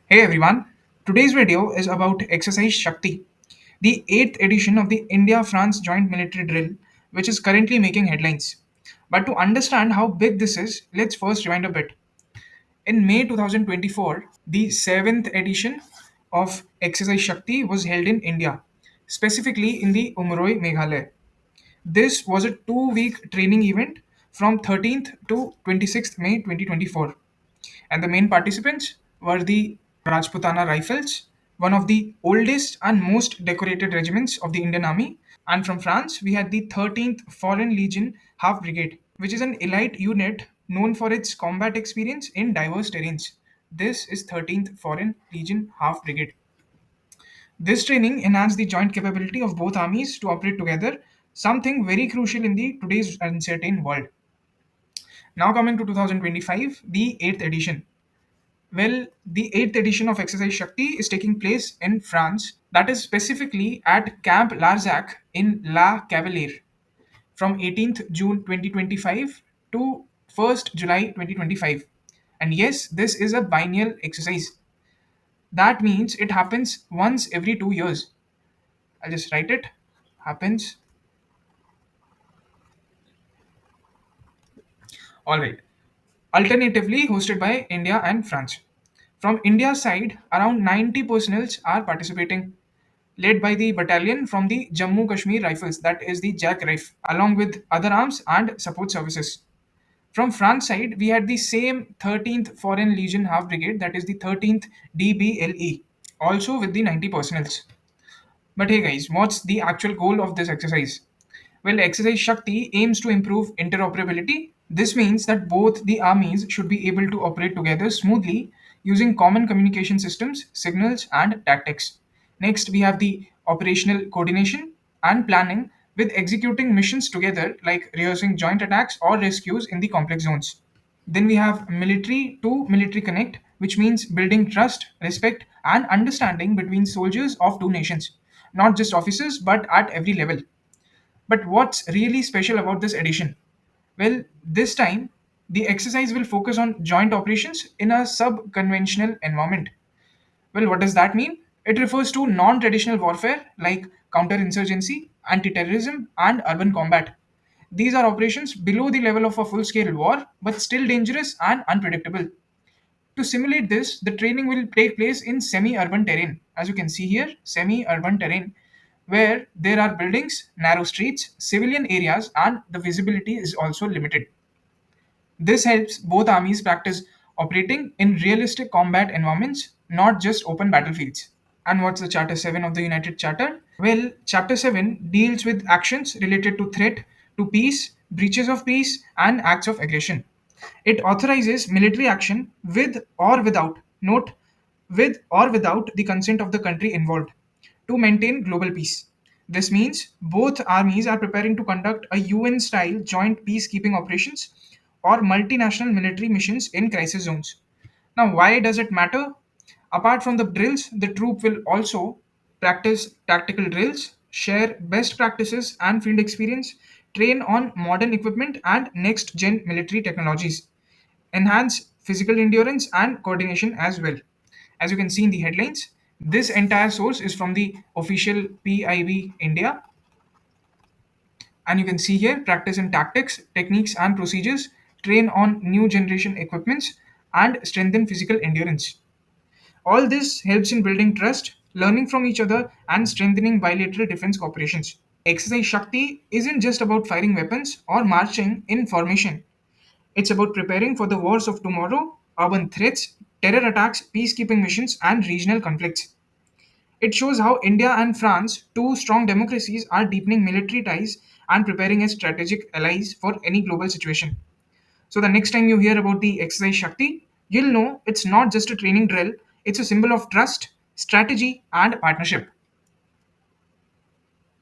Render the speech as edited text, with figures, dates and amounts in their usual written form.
Hey everyone, today's video is about Exercise Shakti, the 8th edition of the India France Joint Military Drill, which is currently making headlines. But to understand how big this is, let's first rewind a bit. In May 2024, the 7th edition of Exercise Shakti was held in India, specifically in the Umroi, Meghalaya. This was a 2 week training event from 13th to 26th May 2024, and the main participants were the Rajputana Rifles, one of the oldest and most decorated regiments of the Indian Army. And from France, we had the 13th Foreign Legion Half Brigade, which is an elite unit known for its combat experience in diverse terrains. This is 13th Foreign Legion Half Brigade. This training enhanced the joint capability of both armies to operate together, something very crucial in the today's uncertain world. Now coming to 2025, the 8th edition. Well, the 8th edition of Exercise Shakti is taking place in France, that is specifically at Camp Larzac in La Cavaliere from 18th June 2025 to 1st July 2025. And yes, this is a biennial exercise. That means it happens once every 2 years. I'll just write it. Happens. All right. Alternatively hosted by India and France. From India's side, around 90 personnels are participating, led by the battalion from the Jammu Kashmir Rifles, that is the Jack Rifle, along with other arms and support services. From France side, we had the same 13th Foreign Legion Half Brigade, that is the 13th DBLE, also with the 90 personnels. But hey guys, what's the actual goal of this exercise? Well, Exercise Shakti aims to improve interoperability. This means that both the armies should be able to operate together smoothly using common communication systems, signals, and tactics. Next, we have the operational coordination and planning with executing missions together, like rehearsing joint attacks or rescues in the complex zones. Then we have military to military connect, which means building trust, respect, and understanding between soldiers of two nations, not just officers, but at every level. But what's really special about this edition? Well, this time, the exercise will focus on joint operations in a sub conventional environment. Well, what does that mean? It refers to non traditional warfare like counterinsurgency, anti terrorism, and urban combat. These are operations below the level of a full scale war, but still dangerous and unpredictable. To simulate this, the training will take place in semi urban terrain. As you can see here, semi urban terrain, where there are buildings, narrow streets, civilian areas, and the visibility is also limited. This helps both armies practice operating in realistic combat environments, not just open battlefields. And what's the Charter 7 of the United Charter? Well, Chapter 7 deals with actions related to threat to peace, breaches of peace, and acts of aggression. It authorizes military action with or without, note, with or without the consent of the country involved to maintain global peace. This means both armies are preparing to conduct a UN style joint peacekeeping operations or multinational military missions in crisis zones. Now, why does it matter? Apart from the drills, the troop will also practice tactical drills, share best practices and field experience, train on modern equipment and next gen military technologies, enhance physical endurance and coordination as well. As you can see in the headlines, this entire source is from the official PIB India, and you can see here practice in tactics, techniques, and procedures, train on new generation equipments, and strengthen physical endurance. All this helps in building trust, learning from each other, and strengthening bilateral defense cooperations. Exercise Shakti isn't just about firing weapons or marching in formation. It's about preparing for the wars of tomorrow, urban threats, terror attacks, peacekeeping missions, and regional conflicts. It shows how India and France, two strong democracies, are deepening military ties and preparing as strategic allies for any global situation. So the next time you hear about the Exercise Shakti, you'll know it's not just a training drill, it's a symbol of trust, strategy, and partnership.